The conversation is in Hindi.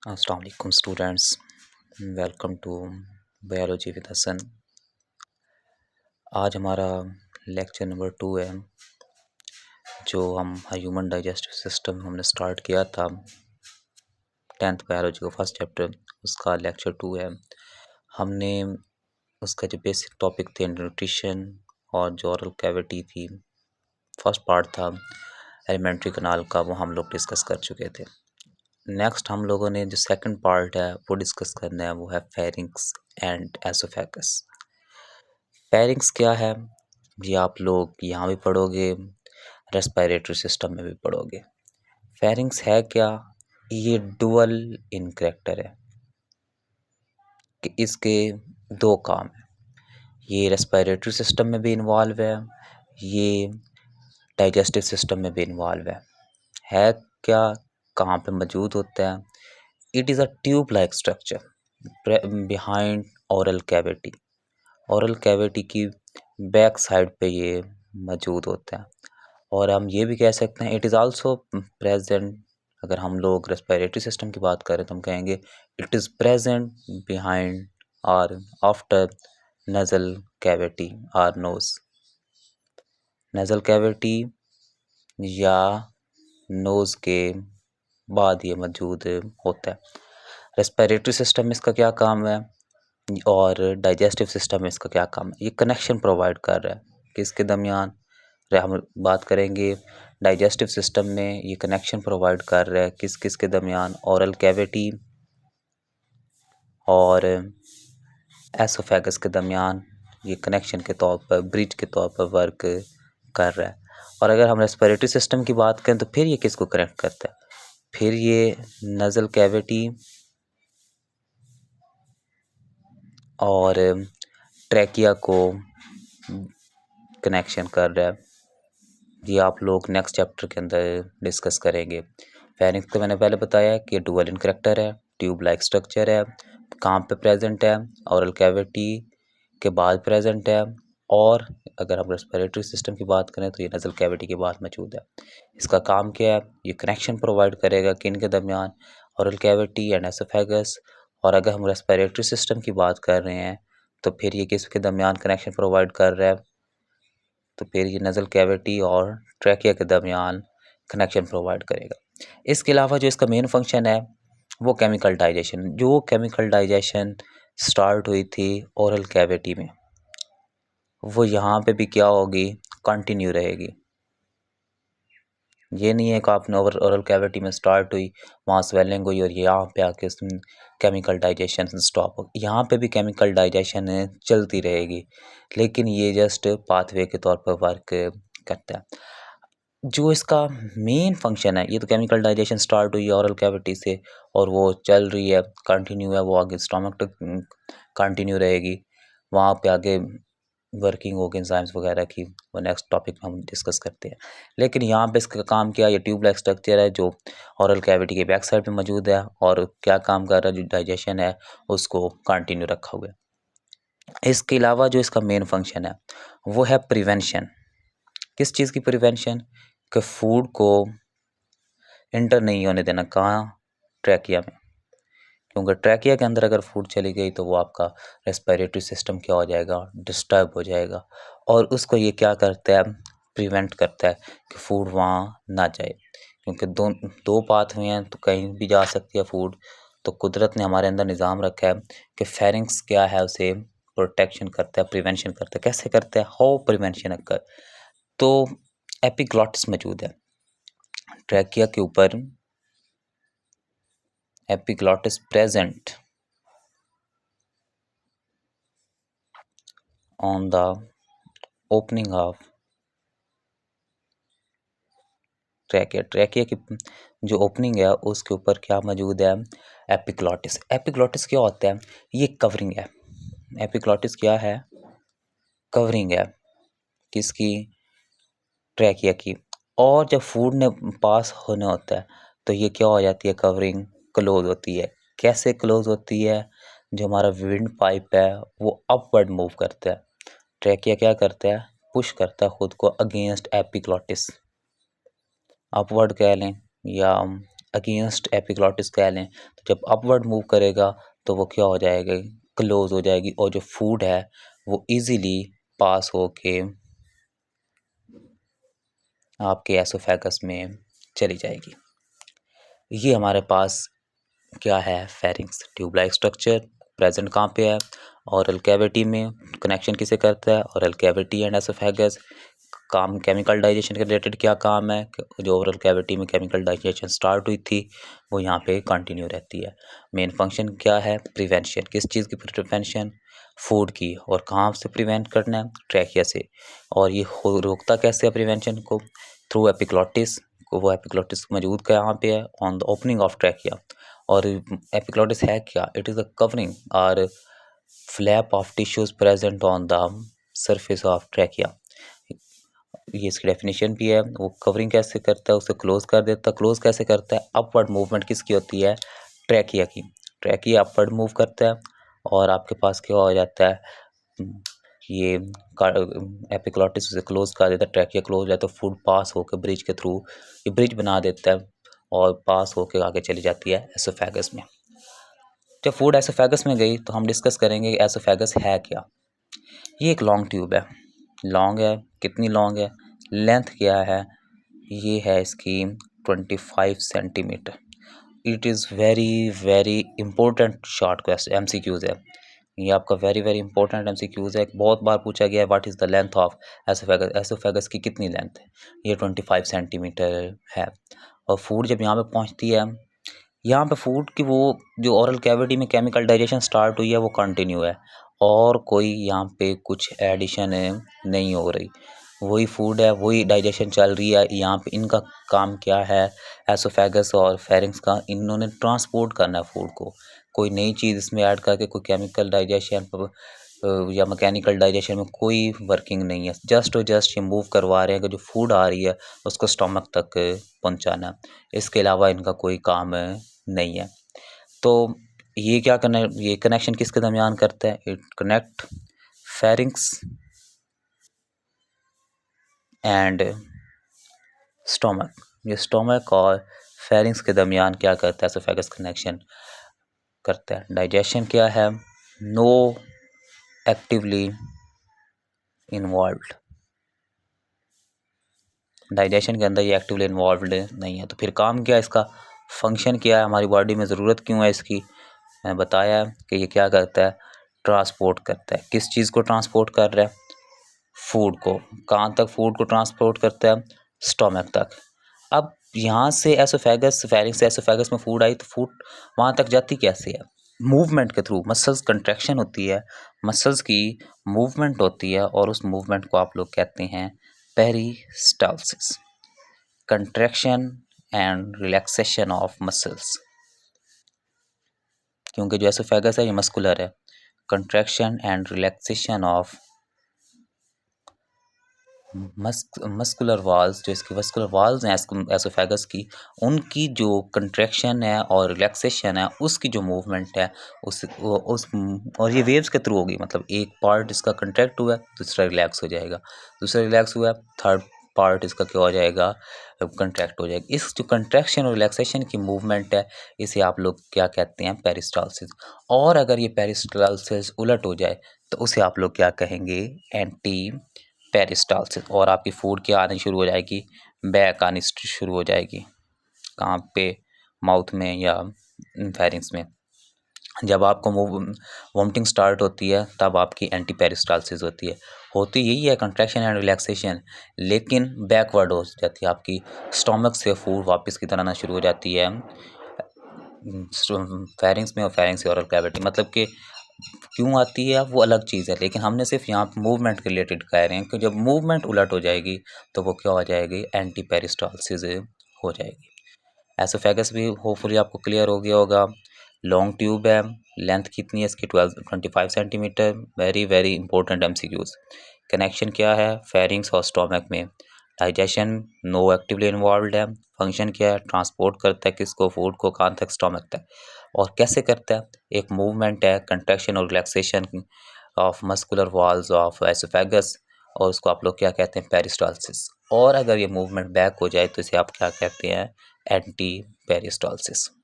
अस्सलाम वालेकुम students, welcome to biology with Hasan. आज हमारा लेक्चर नंबर 2 है जो हम ह्यूमन डाइजेस्टिव सिस्टम हमने स्टार्ट किया था 10th बायोलॉजी का फर्स्ट चैप्टर, उसका लेक्चर 2 है। हमने उसका जो बेसिक टॉपिक थे न्यूट्रिशन और जो ओरल कैविटी थी, फर्स्ट पार्ट था एलिमेंट्री कनाल का, वो हम लोग डिस्कस कर चुके थे। नेक्स्ट हम लोगों ने जो सेकंड पार्ट है वो डिस्कस करना है, वो है फेरिंक्स एंड एसोफेगस। फेरिंक्स क्या है ये आप लोग यहाँ भी पढ़ोगे, रेस्पिरेटरी सिस्टम में भी पढ़ोगे। फेरिंक्स है क्या? ये डुअल इन कैरेक्टर है कि इसके दो काम हैं। ये रेस्पिरेटरी सिस्टम में भी इन्वॉल्व है, ये डाइजेस्टिव सिस्टम में भी इन्वॉल्व है क्या? कहाँ पे मौजूद होता है? It is a tube like structure behind oral cavity. Oral cavity की बैक साइड पे ये मौजूद होता है। और हम ये भी कह सकते हैं इट इज़ आल्सो प्रेजेंट। अगर हम लोग रेस्पिरेटरी सिस्टम की बात करें तो हम कहेंगे इट इज़ प्रेजेंट बिहाइंड और आफ्टर नज़ल कैविटी और नोज़। नज़ल कैविटी या नोज़ के बाद ये मौजूद होता है। रेस्पिरेटरी सिस्टम में इसका क्या काम है और डाइजेस्टिव सिस्टम में इसका क्या काम है? ये कनेक्शन प्रोवाइड कर रहा है किसके दरमियान? हम बात करेंगे डाइजेस्टिव सिस्टम में ये कनेक्शन प्रोवाइड कर रहा है किस किस के दरमियान? ओरल कैविटी और एसोफेगस के दरमियान ये कनेक्शन के तौर पर, ब्रिज के तौर पर वर्क कर रहा है। और अगर हम रेस्पिरेटरी सिस्टम की बात करें तो फिर ये किसको कनेक्ट करता है? फिर ये नज़ल कैविटी और ट्रैकिया को कनेक्शन कर रहा है। ये आप लोग नेक्स्ट चैप्टर के अंदर डिस्कस करेंगे। फेरिंक्स तो मैंने पहले बताया कि डुअल इन कैरेक्टर है, ट्यूब लाइक स्ट्रक्चर है, कहाँ पे प्रेजेंट है? ओरल कैविटी के बाद प्रेजेंट है। और अगर हम रेस्पिरेटरी सिस्टम की बात करें तो ये नज़ल कैविटी के बाद मौजूद है। इसका काम क्या है? ये कनेक्शन प्रोवाइड करेगा किन के दरमियान? Oral cavity and oesophagus. और अगर हम रेस्पिरेटरी सिस्टम की बात कर रहे हैं तो फिर ये किसके दरमियान कनेक्शन प्रोवाइड कर रहा है? तो फिर ये नज़ल कैविटी और ट्रैकिया के दरमियान कनेक्शन प्रोवाइड करेगा। इसके अलावा जो इसका मेन फंक्शन है वो केमिकल डाइजेशन। जो केमिकल डाइजेशन स्टार्ट हुई थी ओरल कैविटी में, वो यहाँ पे भी क्या होगी? कंटिन्यू रहेगी। ये नहीं है कि आपने ओरल कैविटी में स्टार्ट हुई, वहाँ स्वेलिंग हुई और ये यहाँ पे आके केमिकल डाइजेशन स्टॉप हो। यहाँ पे भी केमिकल डाइजेशन चलती रहेगी, लेकिन ये जस्ट पाथवे के तौर पर वर्क करता है। जो इसका मेन फंक्शन है, ये तो केमिकल डाइजेशन स्टार्ट हुई है ओरल कैविटी से और वो चल रही है, कंटिन्यू है, वो आगे स्टमक तक कंटिन्यू रहेगी। वहाँ पे आगे वर्किंग होगी एंजाइम्स वगैरह की, वो नेक्स्ट टॉपिक में हम डिस्कस करते हैं। लेकिन यहाँ पे इसका काम क्या है? ये ट्यूब लाइक स्ट्रक्चर है जो ओरल कैविटी के बैक साइड पे मौजूद है और क्या काम कर रहा है? जो डाइजेशन है उसको कंटिन्यू रखा हुआ है। इसके अलावा जो इसका मेन फंक्शन है वो है प्रिवेंशन। किस चीज़ की प्रिवेंशन? कि फूड को इंटर नहीं होने देना। कहाँ? ट्रैकिया में। क्योंकि ट्रैकिया के अंदर अगर फूड चली गई तो वो आपका रेस्पिरेटरी सिस्टम क्या हो जाएगा? डिस्टर्ब हो जाएगा। और उसको ये क्या करता है? प्रिवेंट करता है कि फूड वहाँ ना जाए। क्योंकि दो पाथवे हैं तो कहीं भी जा सकती है फूड। तो कुदरत ने हमारे अंदर निज़ाम रखा है कि फेरिंक्स क्या है, उसे प्रोटेक्शन करता है, प्रिवेंशन करता है। कैसे करता है? हाउ प्रिवेंशन अकर? तो एपिग्लॉटिस मौजूद है ट्रैकिया के ऊपर। Epiglottis present on the opening of trachea. Trachea की जो ओपनिंग है उसके ऊपर क्या मौजूद है? एपिग्लॉटिस। एपिग्लॉटिस क्या होता है? ये कवरिंग है। एपिग्लॉटिस क्या है? कवरिंग है। किसकी? ट्रैकिया की। और जब फूड ने पास होना होता है तो ये क्या हो जाती है? कवरिंग क्लोज होती है। कैसे क्लोज होती है? जो हमारा विंड पाइप है वो अपवर्ड मूव करता है। ट्रैकिया क्या करता है? पुश करता है खुद को अगेंस्ट एपिग्लॉटिस। अपवर्ड कह लें या अगेंस्ट एपिग्लॉटिस कह लें, तो जब अपवर्ड मूव करेगा तो वो क्या हो जाएगा, क्लोज हो जाएगी, और जो फूड है वो इजीली पास होके आपके एसोफेगस में चली जाएगी। ये हमारे पास क्या है, pharynx tube like structure present कहाँ पे है, ओरल कैविटी में। कनेक्शन किसे करता है, ओरल कैविटी एंड एसोफेगस। काम केमिकल डाइजेशन के रिलेटेड क्या काम है, जो ओरल कैविटी में केमिकल डाइजेशन स्टार्ट हुई थी वो यहाँ पे कंटिन्यू रहती है। मेन फंक्शन क्या है, प्रिवेंशन। किस चीज़ की प्रिवेंशन, फूड की। और कहाँ से प्रिवेंट करना है, ट्रैकिया से। और ये रोकता कैसे है प्रिवेंशन को, थ्रू एपिग्लॉटिस। वो एपिग्लॉटिस मौजूद कहाँ पे है, on the opening of trachea. और एपिग्लॉटिस है क्या, इट इज़ अ कवरिंग और flap of tissues present on the surface of trachea. ये इसकी डेफिनेशन भी है। वो कवरिंग कैसे करता है, उसे क्लोज कर देता है। क्लोज कैसे करता है, अपवर्ड मूवमेंट किसकी होती है, ट्रैकिया की। ट्रैकिया अपवर्ड मूव करता है और आपके पास क्या हो जाता है, ये एपिग्लॉटिस उसे क्लोज कर देता है, ट्रैकिया क्लोज हो जाता है, तो फूड पास होकर ब्रिज के थ्रू ये ब्रिज बना देता है और पास होकर आगे चली जाती है एसोफेगस में। जब फूड एसोफेगस में गई तो हम डिस्कस करेंगे एसोफेगस है क्या। ये एक लॉन्ग ट्यूब है। लॉन्ग है, कितनी लॉन्ग है, लेंथ क्या है, ये है इसकी 25 centimetre. It is very very important short question MCQs है। ये आपका वेरी वेरी इंपॉर्टेंट एमसीक्यूज़ है। बहुत बार पूछा गया है what is the length of oesophagus, oesophagus की कितनी लेंथ है, ये 25 सेंटीमीटर है। और फूड जब यहाँ पे पहुँचती है, यहाँ पे फूड की वो जो ओरल कैविटी में केमिकल डाइजेशन स्टार्ट हुई है वो कंटिन्यू है, और कोई यहाँ पे कुछ एडिशन नहीं हो रही। वही फूड है, वही डाइजेशन चल रही है। यहाँ पे इनका काम क्या है, एसोफेगस और फेरिंग्स का, इन्होंने ट्रांसपोर्ट करना है फूड को। कोई नई चीज़ इसमें ऐड करके कोई केमिकल डाइजेशन या मैकेनिकल डाइजेशन में कोई वर्किंग नहीं है। जस्ट और जस्ट ये मूव करवा रहे हैं कि जो फूड आ रही है उसको स्टमक तक पहुँचाना है। इसके अलावा इनका कोई काम नहीं है। तो ये क्या करना है, ये कनेक्शन किसके दरमियान करता है, it connect pharynx and stomach. ये स्टोमक और फेरिंग्स के दरमियान क्या करता है, एसोफेगस कनेक्शन करता है। डाइजेशन क्या है, नो एक्टिवली इन्वॉल्व्ड। डाइजेशन के अंदर ये एक्टिवली इन्वॉल्व्ड नहीं है। तो फिर काम क्या है इसका, फंक्शन क्या है, हमारी बॉडी में ज़रूरत क्यों है इसकी। मैंने बताया कि ये क्या करता है, ट्रांसपोर्ट करता है। किस चीज़ को ट्रांसपोर्ट कर रहा है, फूड को। कहाँ तक फूड को ट्रांसपोर्ट करता है, स्टोमक तक। अब यहाँ से एसोफेगस, फेरिंग्स से एसोफेगस में फूड आई तो फूड वहाँ तक जाती कैसे है, मूवमेंट के थ्रू। मसल्स कंट्रैक्शन होती है, मसल्स की मूवमेंट होती है, और उस मूवमेंट को आप लोग कहते हैं peristalsis. Contraction and relaxation of muscles, क्योंकि जो एसोफेगस है ये मस्कुलर है। Contraction and relaxation of muscular walls, जो इसकी मस्कुलर वाल्स हैं एसोफेगस की, उनकी जो कंट्रैक्शन है और रिलैक्सेशन है, उसकी जो मूवमेंट है उस और ये वेव्स के थ्रू होगी। मतलब एक पार्ट इसका कंट्रैक्ट हुआ है, दूसरा रिलैक्स हो जाएगा, दूसरा रिलैक्स हुआ है, थर्ड पार्ट इसका क्या हो जाएगा, कंट्रैक्ट हो जाएगा। इस जो कंट्रैक्शन और रिलैक्सेशन की मूवमेंट है, इसे आप लोग क्या कहते हैं, पेरिस्टालसिस। और अगर ये पेरिस्टालसिस उलट हो जाए तो उसे आप लोग क्या कहेंगे, एंटी पेरिस्टालसिस। और आपकी फूड क्या आनी शुरू हो जाएगी, बैक आनी शुरू हो जाएगी। कहाँ पे, माउथ में या फेरिंग्स में। जब आपको वोमिटिंग स्टार्ट होती है तब आपकी एंटी पेरिस्टालसिस होती है। होती यही है कंट्रैक्शन एंड रिलैक्सेशन, लेकिन बैकवर्ड हो जाती है। आपकी स्टोमक से फूड वापस की तरह आना शुरू हो जाती है फेरिंग्स में, और फेरिंग्स से ओरल कैविटी। मतलब कि क्यों आती है वो अलग चीज़ है, लेकिन हमने सिर्फ यहाँ मूवमेंट के रिलेटेड कह रहे हैं कि जब मूवमेंट उलट हो जाएगी तो वो क्या हो जाएगी, एंटी पेरिस्टालसिस हो जाएगी। एसोफेगस भी होपफुली आपको क्लियर हो गया होगा। लॉन्ग ट्यूब है, लेंथ कितनी है इसकी, 25 centimetre. Very very important MCQs. Connection क्या है, फेरिंग्स और स्टोमक में। डाइजेशन नो एक्टिवली इन्वॉल्व है। फंक्शन क्या है, ट्रांसपोर्ट करता है किसको, फूड को, कहाँ तक, स्टोमक तक। और कैसे करता है, एक मूवमेंट है, कंट्रैक्शन और relaxation of muscular walls of oesophagus, और उसको आप लोग क्या कहते हैं, पेरिस्टालसिस। और अगर ये मूवमेंट बैक हो जाए तो इसे आप क्या कहते हैं, एंटी पेरिस्टालसिस।